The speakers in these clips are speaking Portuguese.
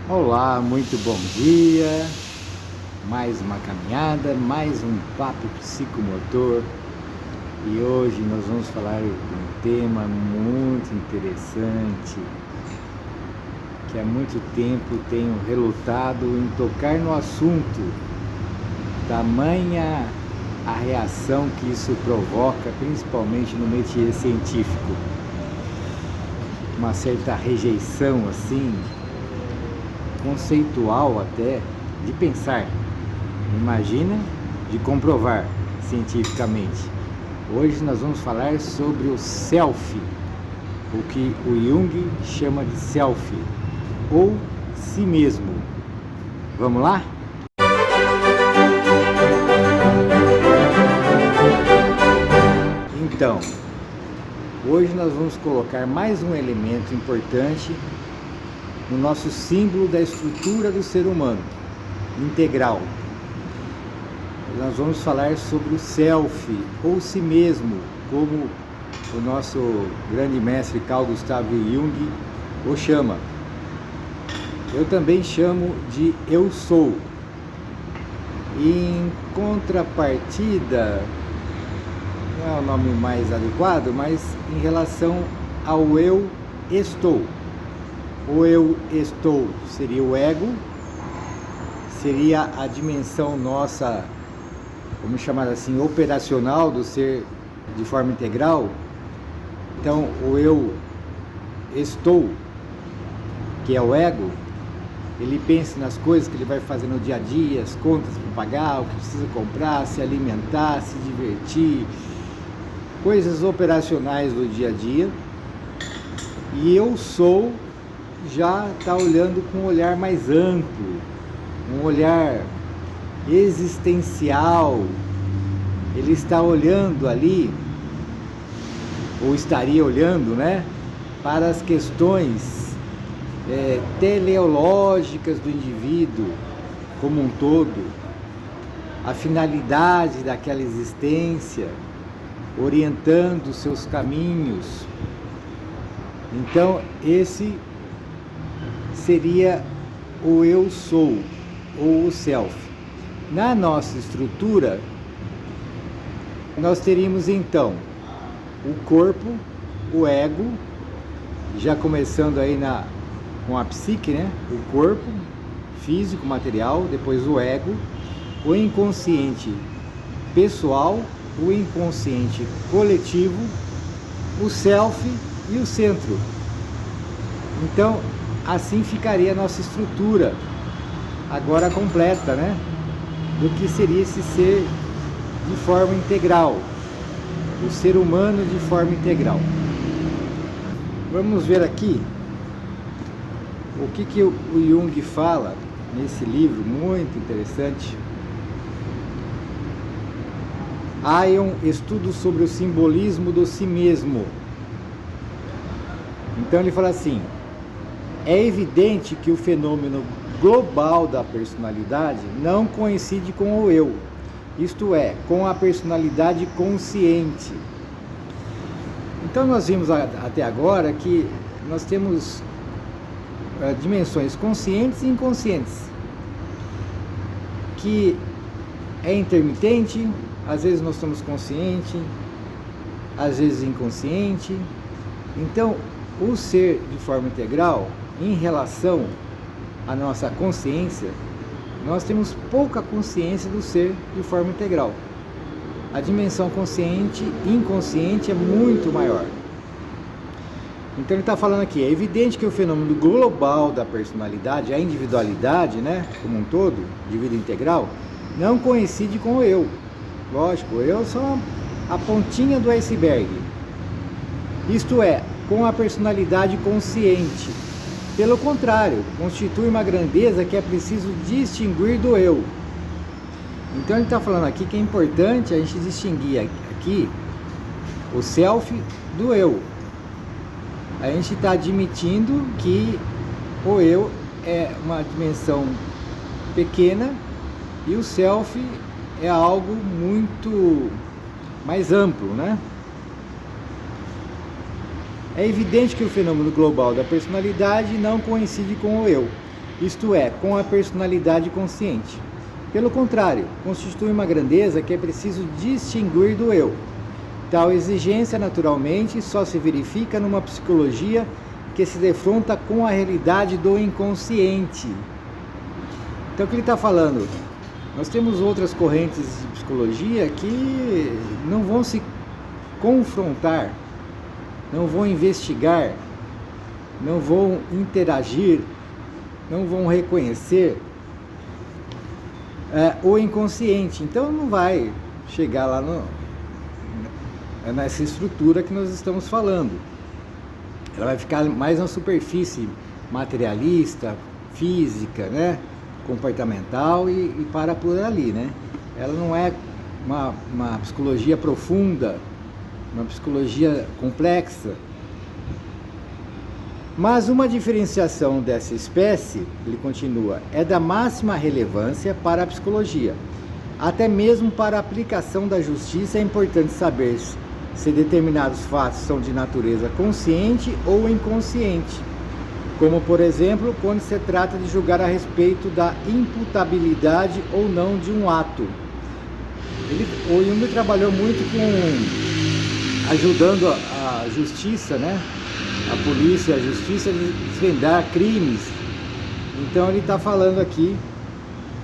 Olá, muito bom dia. Mais uma caminhada, mais um papo psicomotor. E hoje nós vamos falar de um tema muito interessante, que há muito tempo tenho relutado em tocar no assunto. Tamanha a reação que isso provoca, principalmente no métier científico. Uma certa rejeição assim, conceitual até, de pensar. Imagina de comprovar cientificamente. Hoje nós vamos falar sobre o self, o que o Jung chama de self, ou si mesmo. Vamos lá? Então, hoje nós vamos colocar mais um elemento importante no nosso símbolo da estrutura do ser humano, integral. Nós vamos falar sobre o self, ou si mesmo, como o nosso grande mestre Carl Gustav Jung o chama. Eu também chamo de eu sou. Em contrapartida, não é o nome mais adequado, mas em relação ao eu estou. O eu estou seria o ego, seria a dimensão nossa, vamos chamar assim, operacional do ser de forma integral. Então, o eu estou, que é o ego, ele pensa nas coisas que ele vai fazer no dia a dia, as contas para pagar, o que precisa comprar, se alimentar, se divertir, coisas operacionais do dia a dia. E eu sou já está olhando com um olhar mais amplo, um olhar existencial. Ele está olhando ali, ou estaria olhando, né, para as questões teleológicas do indivíduo como um todo, a finalidade daquela existência, orientando os seus caminhos. Então, esse seria o eu sou, ou o self. Na nossa estrutura, nós teríamos então o corpo, o ego, já começando aí com a psique, né? O corpo físico, material, depois o ego, o inconsciente pessoal, o inconsciente coletivo, o self e o centro. Então, assim ficaria a nossa estrutura, agora completa, né? Do que seria esse ser de forma integral, o ser humano de forma integral. Vamos ver aqui o que o Jung fala nesse livro muito interessante. Aion, estudo sobre o simbolismo do si mesmo. Então ele fala assim: é evidente que o fenômeno global da personalidade não coincide com o eu, isto é, com a personalidade consciente. Então nós vimos até agora que nós temos dimensões conscientes e inconscientes, que é intermitente, às vezes nós estamos conscientes, às vezes inconsciente. Então, o ser de forma integral, em relação à nossa consciência, nós temos pouca consciência do ser de forma integral. A dimensão consciente e inconsciente é muito maior. Então ele está falando aqui, é evidente que o fenômeno global da personalidade, a individualidade, né, como um todo, de vida integral, não coincide com o eu. Lógico, o eu é só a pontinha do iceberg. Isto é, com a personalidade consciente. Pelo contrário, constitui uma grandeza que é preciso distinguir do eu. Então ele está falando aqui que é importante a gente distinguir aqui o self do eu. A gente está admitindo que o eu é uma dimensão pequena e o self é algo muito mais amplo, né? É evidente que o fenômeno global da personalidade não coincide com o eu. isto é, com a personalidade consciente. Pelo contrário, constitui uma grandeza que é preciso distinguir do eu. Tal exigência, naturalmente, só se verifica numa psicologia que se defronta com a realidade do inconsciente. Então, o que ele está falando? Nós temos outras correntes de psicologia que não vão se confrontar, não vão investigar, não vão interagir, não vão reconhecer o inconsciente. Então não vai chegar lá nessa estrutura que nós estamos falando. Ela vai ficar mais na superfície materialista, física, né? Comportamental e para por ali, né? Ela não é uma psicologia profunda, uma psicologia complexa. Mas uma diferenciação dessa espécie, ele continua, é da máxima relevância para a psicologia. Até mesmo para a aplicação da justiça é importante saber se determinados fatos são de natureza consciente ou inconsciente. Como, por exemplo, quando se trata de julgar a respeito da imputabilidade ou não de um ato. O Jung trabalhou muito ajudando a justiça, né? A polícia e a justiça a desvendar crimes. Então ele está falando aqui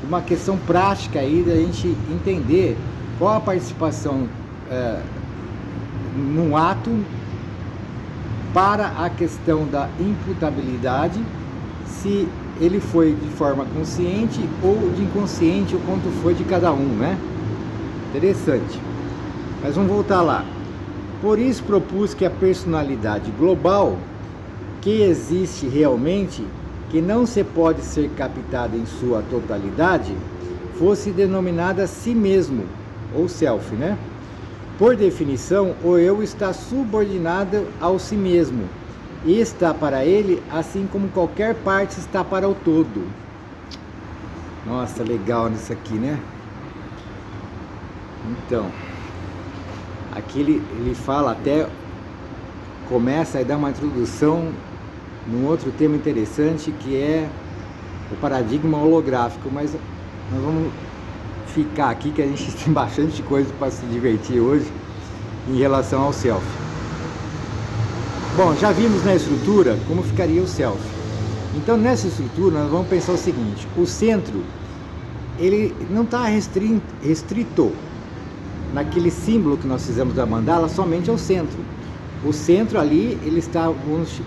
uma questão prática aí da gente entender qual a participação num ato para a questão da imputabilidade, se ele foi de forma consciente ou de inconsciente, o quanto foi de cada um, né? Interessante. Mas vamos voltar lá. Por isso propus que a personalidade global, que existe realmente, que não se pode ser captada em sua totalidade, fosse denominada si mesmo, ou self, né? Por definição, o eu está subordinado ao si mesmo e está para ele assim como qualquer parte está para o todo. Nossa, legal nisso aqui, né? Então, aqui ele fala até, começa a dar uma introdução num outro tema interessante que é o paradigma holográfico, mas nós vamos ficar aqui que a gente tem bastante coisa para se divertir hoje em relação ao self. Bom, já vimos na estrutura como ficaria o self. Então nessa estrutura nós vamos pensar o seguinte: o centro ele não está restrito naquele símbolo que nós fizemos da mandala somente ao centro. O centro ali ele está, vamos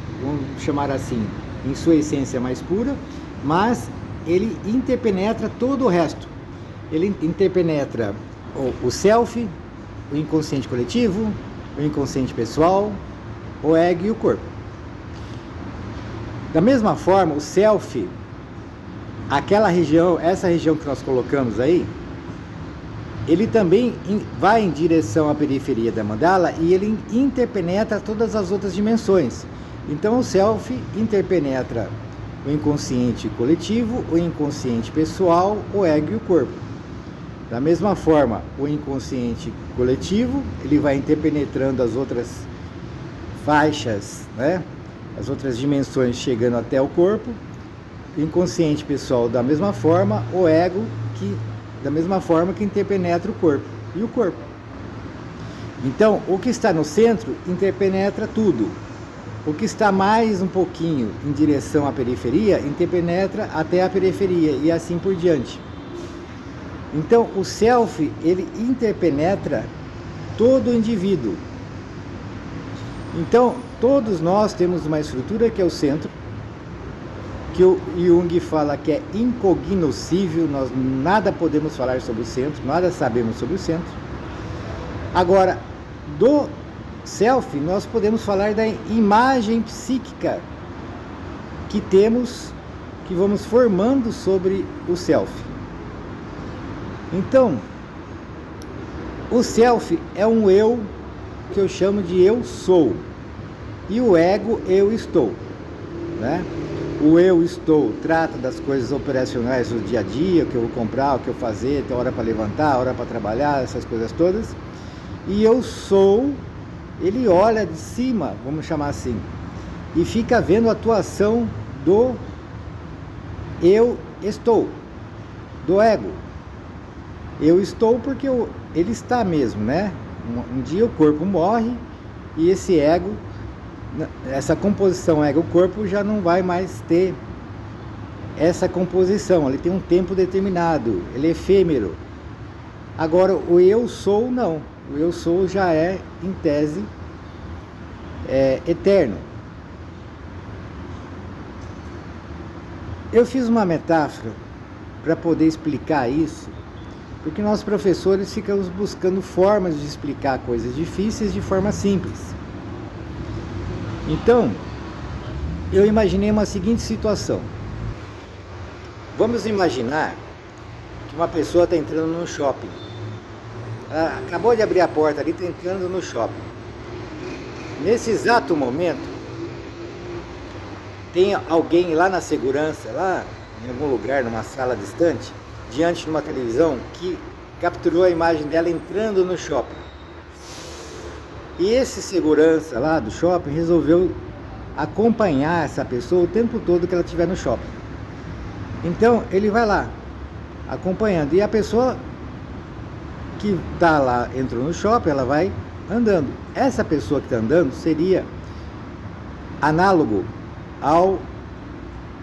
chamar assim, em sua essência mais pura, mas ele interpenetra todo o resto. Ele interpenetra o self, o inconsciente coletivo, o inconsciente pessoal, o ego e o corpo. Da mesma forma, o self, aquela região, essa região que nós colocamos aí, ele também vai em direção à periferia da mandala e ele interpenetra todas as outras dimensões. Então o self interpenetra o inconsciente coletivo, o inconsciente pessoal, o ego e o corpo. Da mesma forma, o inconsciente coletivo, ele vai interpenetrando as outras faixas, né? As outras dimensões chegando até o corpo. O inconsciente pessoal da mesma forma, o ego da mesma forma que interpenetra o corpo e o corpo. Então, o que está no centro interpenetra tudo. O que está mais um pouquinho em direção à periferia interpenetra até a periferia e assim por diante. Então, o self, ele interpenetra todo o indivíduo. Então, todos nós temos uma estrutura que é o centro, que o Jung fala que é incognoscível, nós nada podemos falar sobre o centro, nada sabemos sobre o centro. Agora, do self, nós podemos falar da imagem psíquica que temos, que vamos formando sobre o self. Então, o self é um eu que eu chamo de eu sou, e o ego eu estou, né? O eu estou trata das coisas operacionais do dia a dia, o que eu vou comprar, o que eu fazer, tem hora para levantar, hora para trabalhar, essas coisas todas. E eu sou, ele olha de cima, vamos chamar assim, e fica vendo a atuação do eu estou, do ego. Eu estou porque ele está mesmo, né? Um dia o corpo morre e esse ego, essa composição ego-corpo já não vai mais ter essa composição, ele tem um tempo determinado, ele é efêmero. Agora o eu sou não, o eu sou já é, em tese, eterno. Eu fiz uma metáfora para poder explicar isso, porque nós professores ficamos buscando formas de explicar coisas difíceis de forma simples. Então, eu imaginei uma seguinte situação. Vamos imaginar que uma pessoa está entrando no shopping. Ela acabou de abrir a porta ali, está entrando no shopping. Nesse exato momento, tem alguém lá na segurança, lá em algum lugar, numa sala distante, diante de uma televisão, que capturou a imagem dela entrando no shopping. E esse segurança lá do shopping resolveu acompanhar essa pessoa o tempo todo que ela estiver no shopping. Então ele vai lá, acompanhando. E a pessoa que está lá, entrou no shopping, ela vai andando. Essa pessoa que está andando seria análogo ao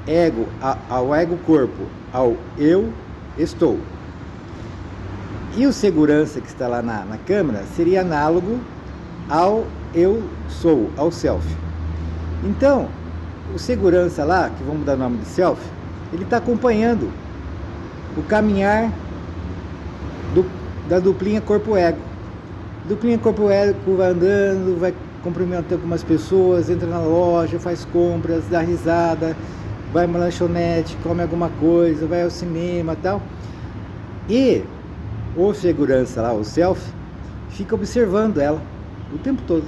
ego, ao ego-corpo, ao eu estou. E o segurança que está lá na câmera seria análogo ao eu sou, ao self. Então, o segurança lá, que vamos dar o nome de self, ele está acompanhando o caminhar da duplinha corpo-ego. Duplinha corpo-ego vai andando, vai cumprimentando algumas pessoas, entra na loja, faz compras, dá risada, vai uma lanchonete, come alguma coisa, vai ao cinema e tal. E o segurança lá, o self, fica observando ela o tempo todo,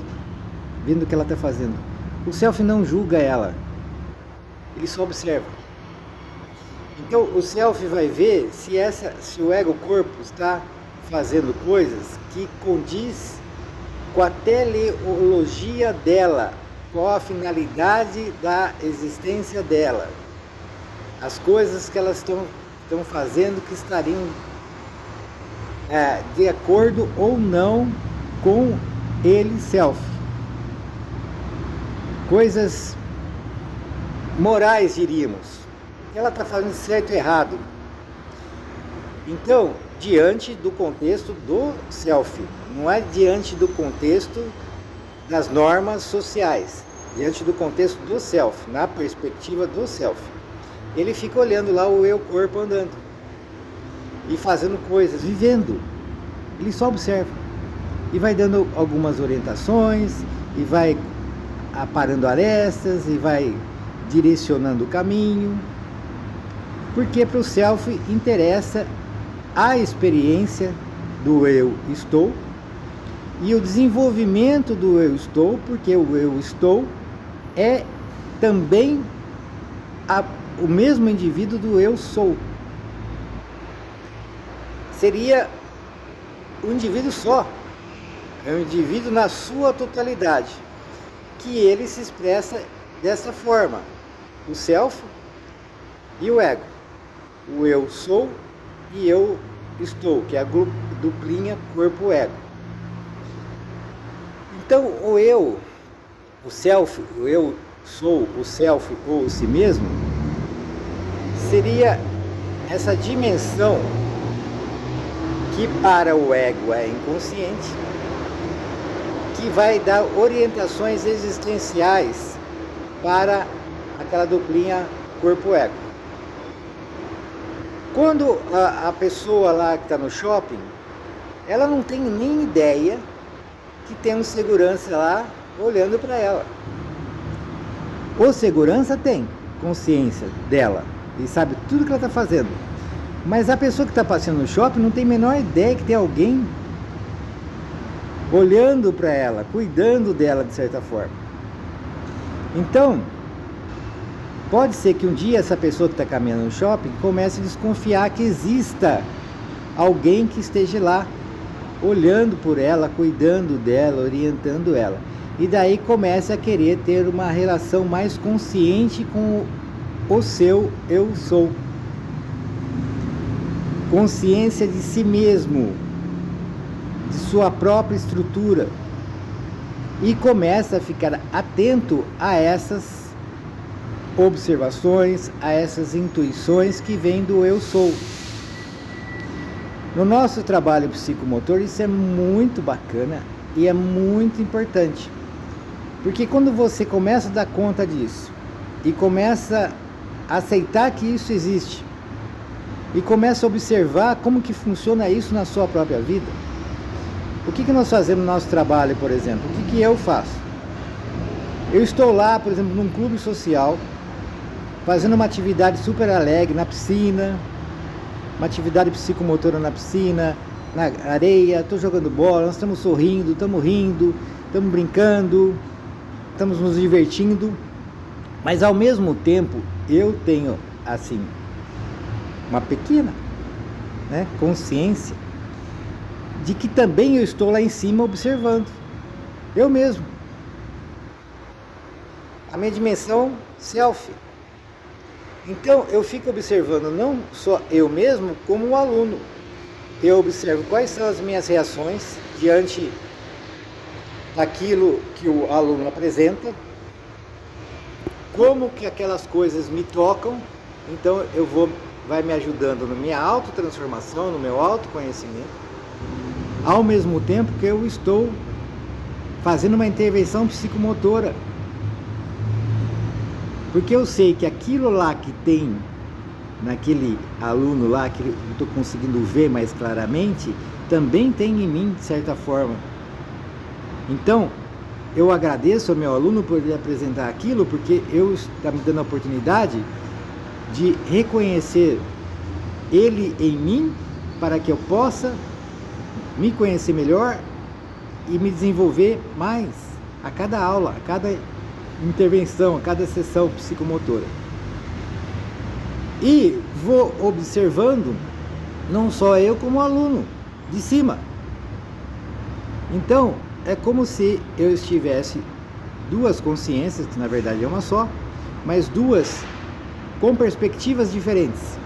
vendo o que ela está fazendo. O self não julga ela, ele só observa. Então o self vai ver se o ego-corpo está fazendo coisas que condiz com a teleologia dela, qual a finalidade da existência dela, as coisas que elas estão fazendo que estariam de acordo ou não com ele, self. Coisas morais, diríamos. Ela está fazendo certo e errado. Então, diante do contexto do self, não é diante do contexto das normas sociais, diante do contexto do self, na perspectiva do self. Ele fica olhando lá o eu-corpo andando e fazendo coisas, vivendo. Ele só observa e vai dando algumas orientações e vai aparando arestas e vai direcionando o caminho, porque para o self interessa a experiência do eu estou e o desenvolvimento do eu estou, porque o eu estou é também o mesmo indivíduo do eu sou. Seria um indivíduo só, é um indivíduo na sua totalidade, que ele se expressa dessa forma: o self e o ego, o eu sou e eu estou, que é a duplinha corpo-ego. Então o eu, o self, o eu sou, o self ou o si mesmo, seria essa dimensão que para o ego é inconsciente, que vai dar orientações existenciais para aquela duplinha corpo-ego. Quando a pessoa lá que está no shopping, ela não tem nem ideia que tem um segurança lá olhando para ela. O segurança tem consciência dela e sabe tudo que ela está fazendo. Mas a pessoa que está passeando no shopping não tem a menor ideia que tem alguém olhando para ela, cuidando dela de certa forma. Então, pode ser que um dia essa pessoa que está caminhando no shopping comece a desconfiar que exista alguém que esteja lá, olhando por ela, cuidando dela, orientando ela. E daí comece a querer ter uma relação mais consciente com o seu eu sou. consciência de si mesmo, de sua própria estrutura, e começa a ficar atento a essas observações, a essas intuições que vêm do eu sou. No nosso trabalho psicomotor isso é muito bacana e é muito importante, porque quando você começa a dar conta disso e começa a aceitar que isso existe e começa a observar como que funciona isso na sua própria vida. O que nós fazemos no nosso trabalho, por exemplo? O que eu faço? Eu estou lá, por exemplo, num clube social, fazendo uma atividade super alegre na piscina, uma atividade psicomotora na piscina, na areia, estou jogando bola, nós estamos sorrindo, estamos rindo, estamos brincando, estamos nos divertindo, mas ao mesmo tempo eu tenho, assim, uma pequena, consciência de que também eu estou lá em cima observando, eu mesmo. A minha dimensão self. Então eu fico observando não só eu mesmo, como o aluno. Eu observo quais são as minhas reações diante daquilo que o aluno apresenta, como que aquelas coisas me tocam. Então vai me ajudando na minha autotransformação, no meu autoconhecimento, ao mesmo tempo que eu estou fazendo uma intervenção psicomotora. Porque eu sei que aquilo lá que tem naquele aluno lá, que eu estou conseguindo ver mais claramente, também tem em mim, de certa forma. Então, eu agradeço ao meu aluno por ele apresentar aquilo, porque está me dando a oportunidade de reconhecer ele em mim, para que eu possa me conhecer melhor e me desenvolver mais a cada aula, a cada intervenção, a cada sessão psicomotora. E vou observando não só eu como o aluno de cima. Então é como se eu estivesse duas consciências, que na verdade é uma só, mas duas com perspectivas diferentes.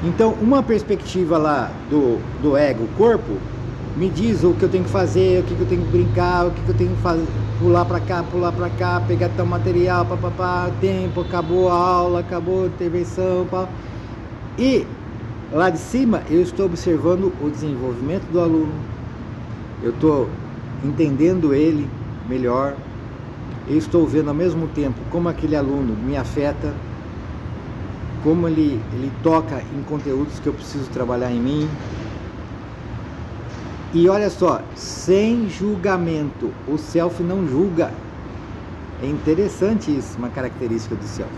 Então uma perspectiva lá do ego, corpo, me diz o que eu tenho que fazer, o que eu tenho que brincar, o que eu tenho que fazer, pular pra cá, pegar tal material, tempo, acabou a aula, acabou a intervenção, E lá de cima eu estou observando o desenvolvimento do aluno, eu estou entendendo ele melhor, eu estou vendo ao mesmo tempo como aquele aluno me afeta, como ele toca em conteúdos que eu preciso trabalhar em mim. E olha só, sem julgamento, o self não julga. É interessante isso, uma característica do self.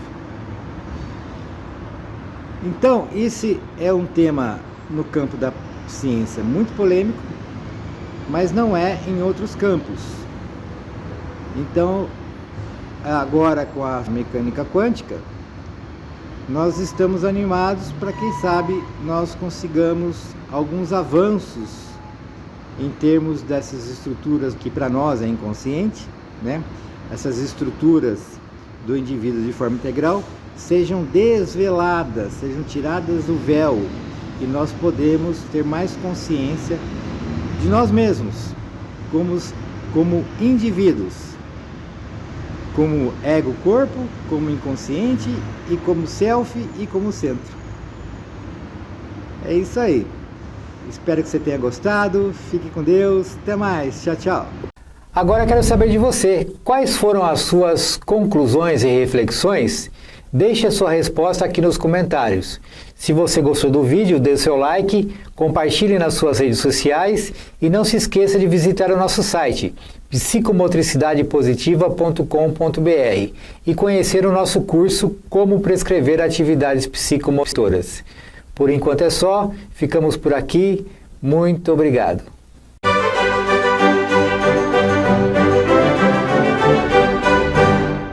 Então, esse é um tema no campo da ciência muito polêmico, mas não é em outros campos. Então, agora com a mecânica quântica, nós estamos animados para, quem sabe, nós consigamos alguns avanços em termos dessas estruturas que para nós é inconsciente, essas estruturas do indivíduo de forma integral sejam desveladas, sejam tiradas do véu, e nós podemos ter mais consciência de nós mesmos, como indivíduos, como ego-corpo, como inconsciente, e como self e como centro. É isso aí. Espero que você tenha gostado. Fique com Deus. Até mais. Tchau, tchau. Agora quero saber de você. Quais foram as suas conclusões e reflexões? Deixe a sua resposta aqui nos comentários. Se você gostou do vídeo, dê seu like, compartilhe nas suas redes sociais e não se esqueça de visitar o nosso site psicomotricidadepositiva.com.br e conhecer o nosso curso Como Prescrever Atividades Psicomotoras. Por enquanto é só, ficamos por aqui, muito obrigado.